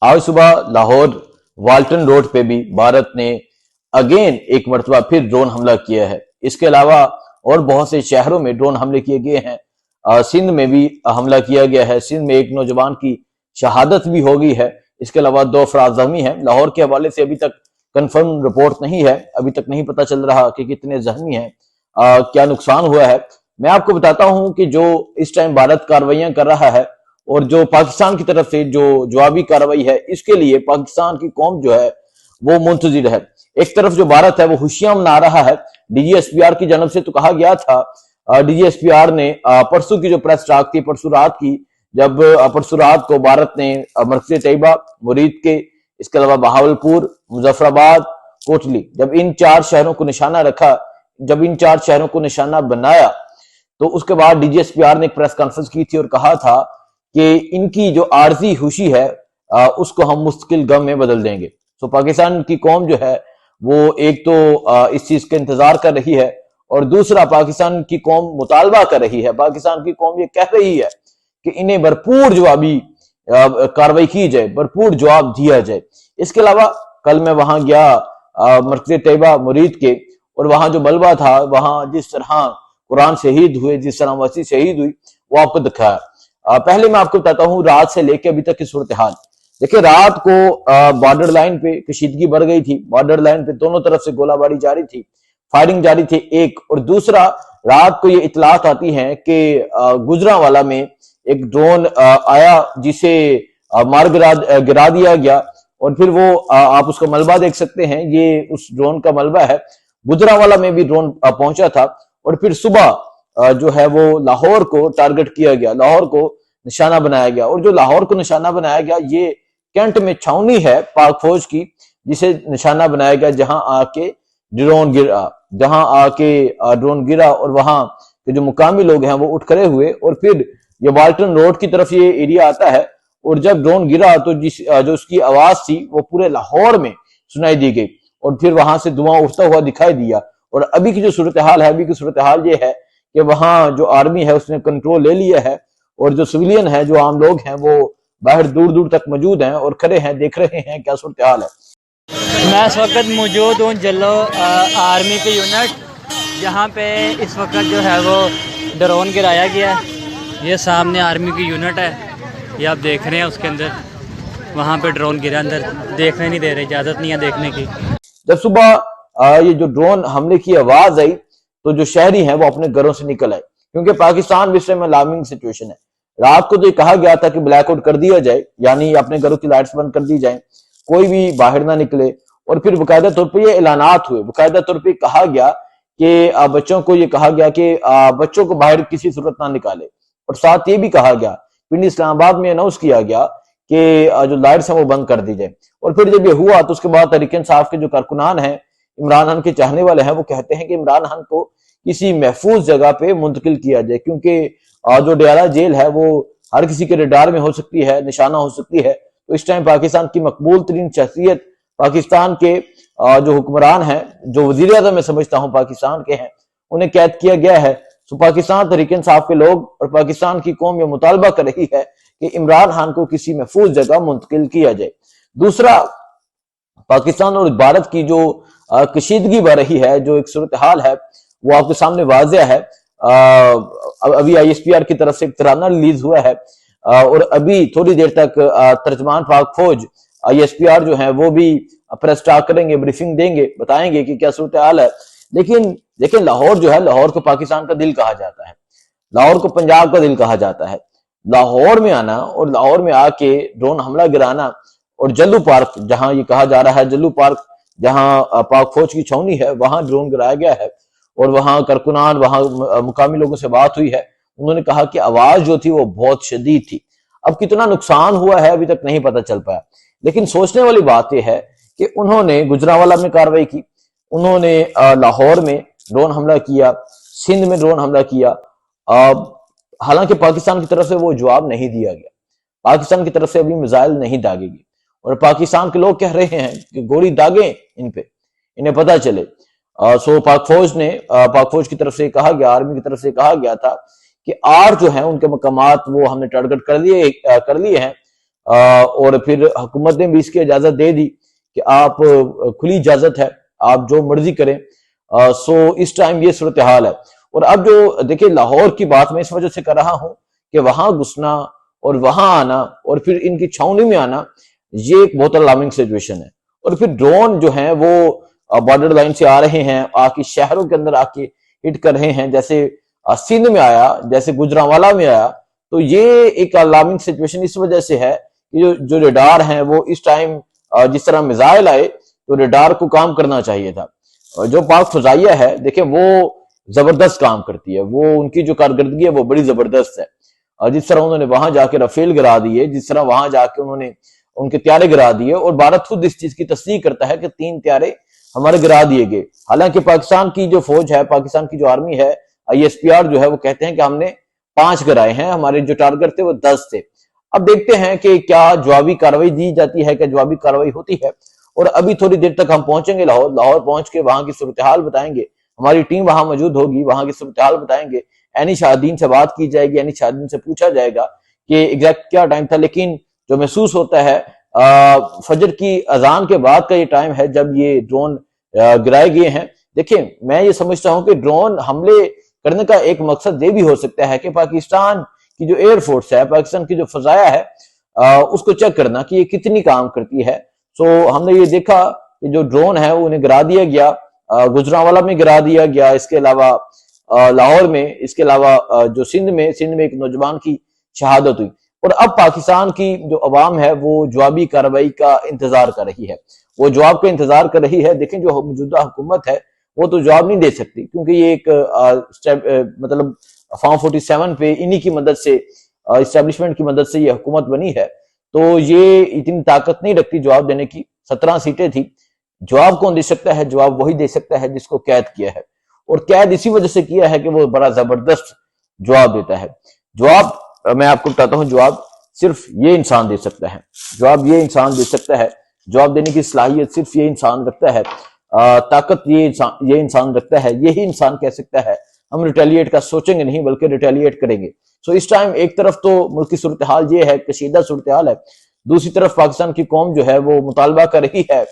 आज सुबह Lahore Walton road पे भी भारत ने अगेन एक मरतबा फिर ड्रोन हमला किया है। इसके अलावा और बहुत से शहरों में ड्रोन हमले किए गए हैं। सिंध में भी हमला किया गया है। सिंध में एक नौजवान की शहादत भी हो गई है। इसके अलावा 2 अफराद जख्मी हैं। लाहौर के हवाले से अभी तक कंफर्म रिपोर्ट नहीं है। अभी तक नहीं पता चल रहा कि कितने जख्मी हैं, क्या नुकसान हुआ है। मैं आपको बताता हूं कि जो इस टाइम भारत कार्रवाइयां कर रहा है और जो पाकिस्तान की तरफ से जो जवाबी कार्रवाई है, इसके लिए पाकिस्तान की कौम जो है वो मुंतजिर है। एक तरफ जो भारत है वो खुशियां मना रहा है। डीजीएसपीआर की जानब से तो कहा गया था, डीजीएसपीआर ने परसों की जो प्रेस टॉक थी, परसों रात की, जब परसों रात को भारत ने मरकज तैयबा, मुरीद के, इसके अलावा बहावलपुर, मुजफ्फराबाद, कोटली, जब इन 4 शहरों को निशाना रखा, जब इन 4 शहरों को निशाना बनाया, तो उसके बाद डीजीएसपीआर ने एक प्रेस कॉन्फ्रेंस की थी और कहा था कि इनकी जो आरजी खुशी है उसको हम मुस्तकिल गम में बदल देंगे। तो पाकिस्तान की कौम जो है वो एक तो इस चीज का इंतजार कर रही है और दूसरा पाकिस्तान की कौम मुतालबा कर रही है, पाकिस्तान की कौम ये कह रही है कि इन्हें भरपूर जवाबी कार्रवाई की जाए, भरपूर जवाब दिया जाए। इसके अलावा कल मैं वहां गया मरकज तैयबा मुरीद के, और वहां जो मलबा था, वहां जिस तरह कुरान शहीद हुए, जिस तरह मसीह शहीद हुई, वो आपको दिखाया। पहले मैं आपको बताता हूँ रात से लेकर अभी तक की सूरत हाल। देखिए, रात को बॉर्डर लाइन पे कशीदगी बढ़ गई थी। बॉर्डर लाइन पे दोनों तरफ से गोलाबारी जारी थी, फायरिंग जारी थी, एक। और दूसरा, रात को ये इतलात आती हैं कि गुजरांवाला में एक ड्रोन आया जिसे मार गिरा दिया गया, और फिर वो आप उसका मलबा देख सकते हैं, ये उस ड्रोन का मलबा है। गुजरांवाला में भी ड्रोन पहुंचा था, और फिर सुबह जो है वो लाहौर को टारगेट किया गया, लाहौर को निशाना बनाया गया। और जो लाहौर को निशाना बनाया गया, ये कैंट में छावनी है पाक फौज की, जिसे निशाना बनाया गया, जहां आके ड्रोन गिरा और वहां के जो मुकामी लोग हैं वो उठ खड़े हुए। और फिर ये वाल्टन रोड की तरफ ये एरिया आता है, और जब ड्रोन गिरा तो जो उसकी आवाज थी वो पूरे लाहौर में सुनाई दी गई, और फिर वहां से धुआं उठता हुआ दिखाई दिया। और अभी की जो सूरत हाल है, अभी की सूरत हाल ये है कि वहां जो आर्मी है उसने कंट्रोल ले लिया है, और जो सिविलियन है, जो आम लोग हैं, वो बाहर दूर दूर तक मौजूद हैं और खड़े हैं, देख रहे हैं क्या सूरत हाल है। मैं इस वक्त मौजूद हूँ जल्लो आर्मी की यूनिट, जहाँ पे इस वक्त जो है वो ड्रोन गिराया गया है। ये सामने आर्मी की यूनिट है, ये आप देख रहे हैं, उसके अंदर वहाँ पे ड्रोन गिरा, अंदर देखने नहीं दे रहे, इजाज़त नहीं है देखने की। जब सुबह ये जो ड्रोन हमले की आवाज आई तो जो शहरी हैं वो अपने घरों से निकल आए, क्योंकि पाकिस्तान विश्व में अलार्मिंग सिचुएशन है। रात को तो ये कहा गया था कि ब्लैकआउट कर दिया जाए, यानी अपने घरों की लाइट्स बंद कर दी जाए, कोई भी बाहर ना निकले। और फिर बाकायदा तौर पर ये ऐलानात हुए, बाकायदा तौर पर कहा गया कि बच्चों को ये कहा गया कि बच्चों को बाहर किसी सूरत ना निकाले। और साथ ये भी कहा गया, पिंड इस्लामाबाद में अनाउंस किया गया कि जो लाइट्स हैं वो बंद कर दी जाए। और फिर जब ये हुआ तो उसके बाद तहरीक इंसाफ के जो कारकुनान हैं, इमरान खान के चाहने वाले हैं, वो कहते हैं कि इमरान खान को किसी महफूज जगह पे मुंतकिल किया जाए, क्योंकि जो डयाला जेल है वो हर किसी के रडार में हो सकती है, निशाना हो सकती है। तो इस टाइम पाकिस्तान की मकबूल तरीन शख्सियत, पाकिस्तान के जो हुक्मरान हैं, जो वजीर आज़म मैं समझता हूँ पाकिस्तान के हैं, उन्हें कैद किया गया है। तो पाकिस्तान तहरीक इंसाफ के लोग और पाकिस्तान की कौम ये मुतालबा कर रही है कि इमरान खान को किसी महफूज जगह मुंतकिल किया जाए। दूसरा, पाकिस्तान और भारत की जो कशीदगी बढ़ रही है, जो एक सूरत हाल है, वो आपके सामने वाज़ेह है। अभी आईएसपीआर की तरफ से एक तराना रिलीज हुआ है, और अभी थोड़ी देर तक तर्जमान पाक फौज आईएसपीआर जो है वो भी प्रेस टॉक करेंगे, ब्रीफिंग देंगे, बताएंगे कि क्या सूरत हाल है। लेकिन लाहौर जो है, लाहौर को पाकिस्तान का दिल कहा जाता है, लाहौर को पंजाब का दिल कहा जाता है। लाहौर में आना और लाहौर में आके ड्रोन हमला गिराना, और जल्लू पार्क, जहां ये कहा जा रहा है जल्लू पार्क, जहां पाक फौज की छावनी है, वहां ड्रोन गिराया गया है। और वहां कारकुनान, वहां मुकामी लोगों से बात हुई है, उन्होंने कहा कि आवाज जो थी वो बहुत शदीद थी। अब कितना नुकसान हुआ है अभी तक नहीं पता चल पाया, लेकिन सोचने वाली बात यह है कि उन्होंने गुजरांवाला में कार्रवाई की, उन्होंने लाहौर में ड्रोन हमला किया, सिंध में ड्रोन हमला किया। हालांकि पाकिस्तान की तरफ से वो जवाब नहीं दिया गया, पाकिस्तान की तरफ से अभी मिसाइल नहीं दागे गए, और पाकिस्तान के लोग कह रहे हैं कि गोली दागे इन पे, इन्हें पता चले। सो पाक फौज की तरफ से कहा गया, आर्मी की तरफ से कहा गया था कि 8 जो है उनके मकामात वो हमने टारगेट कर लिए हैं, اور پھر حکومت نے بھی اس کی اجازت دے دی کہ آپ کھلی اجازت ہے، آپ جو مرضی کریں. سو اس ٹائم یہ صورتحال ہے. اور اب جو دیکھیں لاہور کی بات میں اس وجہ سے کر رہا ہوں کہ وہاں گھسنا اور وہاں آنا اور پھر ان کی چھاؤنی میں آنا یہ ایک بہت الارمنگ سچویشن ہے. اور پھر ڈرون جو ہیں وہ بارڈر لائن سے آ رہے ہیں، آ کے شہروں کے اندر آ کے ہٹ کر رہے ہیں، جیسے سندھ میں آیا، جیسے گجرانوالا میں آیا. تو یہ ایک الارمنگ سچویشن اس وجہ سے ہے کہ جو ریڈار ہیں وہ اس ٹائم جس طرح میزائل آئے تو ریڈار کو کام کرنا چاہیے تھا. جو پاک فضائیہ ہے دیکھیں وہ زبردست کام کرتی ہے، وہ ان کی جو کارکردگی ہے وہ بڑی زبردست ہے. جس طرح انہوں نے وہاں جا کے رفیل گرا دیے، جس طرح وہاں جا کے انہوں نے ان کے طیارے گرا دیے، اور بھارت خود اس چیز کی تصدیق کرتا ہے کہ 3 طیارے ہمارے گرا دیے گئے. حالانکہ پاکستان کی جو فوج ہے، پاکستان کی جو آرمی ہے، ISPR جو ہے وہ کہتے ہیں کہ ہم نے 5 گرائے ہیں، ہمارے جو ٹارگٹ تھے وہ 10 تھے. اب دیکھتے ہیں کہ کیا جوابی کارروائی دی جاتی ہے، کیا جوابی کارروائی ہوتی ہے. اور ابھی تھوڑی دیر تک ہم پہنچیں گے لاہور پہنچ کے وہاں کی صورتحال بتائیں گے، ہماری ٹیم وہاں موجود ہوگی، وہاں کی صورتحال بتائیں گے. عینی شاہدین سے بات کی جائے گی، عینی شاہدین سے پوچھا جائے گا کہ ایگزیکٹ کیا ٹائم تھا. لیکن جو محسوس ہوتا ہے فجر کی اذان کے بعد کا یہ ٹائم ہے جب یہ ڈرون گرائے گئے ہیں. دیکھیں میں یہ سمجھتا ہوں کہ ڈرون حملے کرنے کا ایک مقصد یہ بھی ہو سکتا ہے کہ پاکستان کی جو ایئر فورس ہے، پاکستان کی جو فضائیہ ہے، اس کو چیک کرنا کہ یہ کتنی کام کرتی ہے. سو ہم نے یہ دیکھا کہ جو ڈرون ہے وہ انہیں گرا دیا گیا، گجرانوالا میں گرا دیا گیا، اس کے علاوہ لاہور میں، اس کے علاوہ جو سندھ میں ایک نوجوان کی شہادت ہوئی. اور اب پاکستان کی جو عوام ہے وہ جوابی کارروائی کا انتظار کر رہی ہے، وہ جواب کا انتظار کر رہی ہے. دیکھیں جو موجودہ حکومت ہے وہ تو جواب نہیں دے سکتی، کیونکہ یہ ایک مطلب فارم 47 پہ انہی کی مدد سے، اسٹیبلشمنٹ کی مدد سے یہ حکومت بنی ہے. تو یہ اتنی طاقت نہیں رکھتی جواب دینے کی. 17 سیٹیں تھی، جواب کون دے سکتا ہے؟ جواب وہی دے سکتا ہے جس کو قید کیا ہے، اور قید اسی وجہ سے کیا ہے کہ وہ بڑا زبردست جواب دیتا ہے. جواب میں آپ کو بتاتا ہوں، جواب صرف یہ انسان دے سکتا ہے، جواب یہ انسان دے سکتا ہے، جواب دینے کی صلاحیت صرف یہ انسان رکھتا ہے، طاقت یہ انسان رکھتا ہے. یہی انسان کہہ سکتا ہے ہم ریٹیلیٹ کا سوچیں گے نہیں بلکہ ریٹیلیٹ کریں گے. سو اس ٹائم ایک طرف تو ملک کی صورتحال یہ ہے، کشیدہ صورتحال ہے، دوسری طرف پاکستان کی قوم جو ہے وہ مطالبہ کر رہی ہے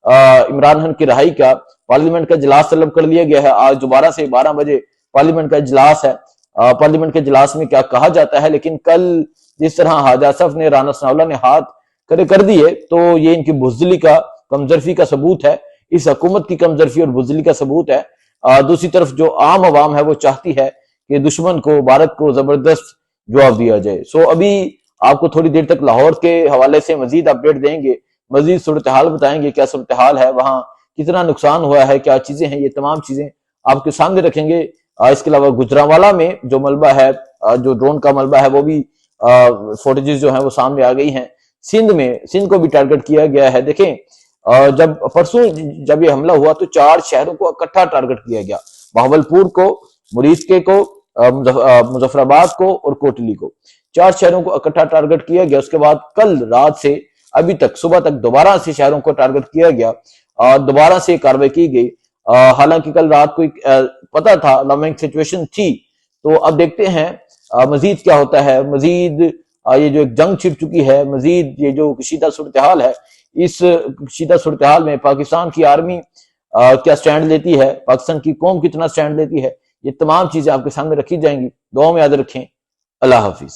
عمران خان کی رہائی کا. پارلیمنٹ کا اجلاس طلب کر لیا گیا ہے، آج دوبارہ سے 12 بجے پارلیمنٹ کا اجلاس ہے. پارلیمنٹ کے اجلاس میں کیا کہا جاتا ہے، لیکن کل جس طرح حاج آصف نے، رانا ثناءاللہ نے ہاتھ کھڑے کر دیے تو یہ ان کی بزدلی کا، کمزرفی کا ثبوت ہے، اس حکومت کی کمزرفی اور بزدلی کا ثبوت ہے. دوسری طرف جو عام عوام ہے وہ چاہتی ہے کہ دشمن کو، بھارت کو زبردست جواب دیا جائے. سو ابھی آپ کو تھوڑی دیر تک لاہور کے حوالے سے مزید اپڈیٹ دیں گے، مزید صورتحال بتائیں گے، کیا صورتحال ہے وہاں، کتنا نقصان ہوا ہے، کیا چیزیں ہیں، یہ تمام چیزیں آپ کے سامنے رکھیں گے. اس کے علاوہ گجرانوالا میں جو ملبہ ہے، جو ڈرون کا ملبہ ہے، وہ بھی فوٹیجز جو ہیں وہ سامنے آ گئی ہیں. سندھ کو بھی ٹارگٹ کیا گیا ہے. دیکھیں جب پرسوں جب یہ حملہ ہوا تو 4 شہروں کو اکٹھا ٹارگٹ کیا گیا، بہاولپور کو، مریسکے کو، مظفر آباد کو اور کوٹلی کو. 4 شہروں کو اکٹھا ٹارگٹ کیا گیا. اس کے بعد کل رات سے ابھی تک صبح تک دوبارہ سے شہروں کو ٹارگٹ کیا گیا اور دوبارہ سے کارروائی کی گئی. حالانکہ کل رات کو پتا تھا الارمنگ سچویشن تھی. تو اب دیکھتے ہیں مزید کیا ہوتا ہے. مزید یہ جو ایک جنگ چھڑ چکی ہے، مزید یہ جو کشیدہ صورتحال ہے، اس کشیدہ صورتحال میں پاکستان کی آرمی کیا سٹینڈ لیتی ہے، پاکستان کی قوم کتنا سٹینڈ لیتی ہے، یہ تمام چیزیں آپ کے سامنے رکھی جائیں گی. دعاؤں میں یاد رکھیں. اللہ حافظ.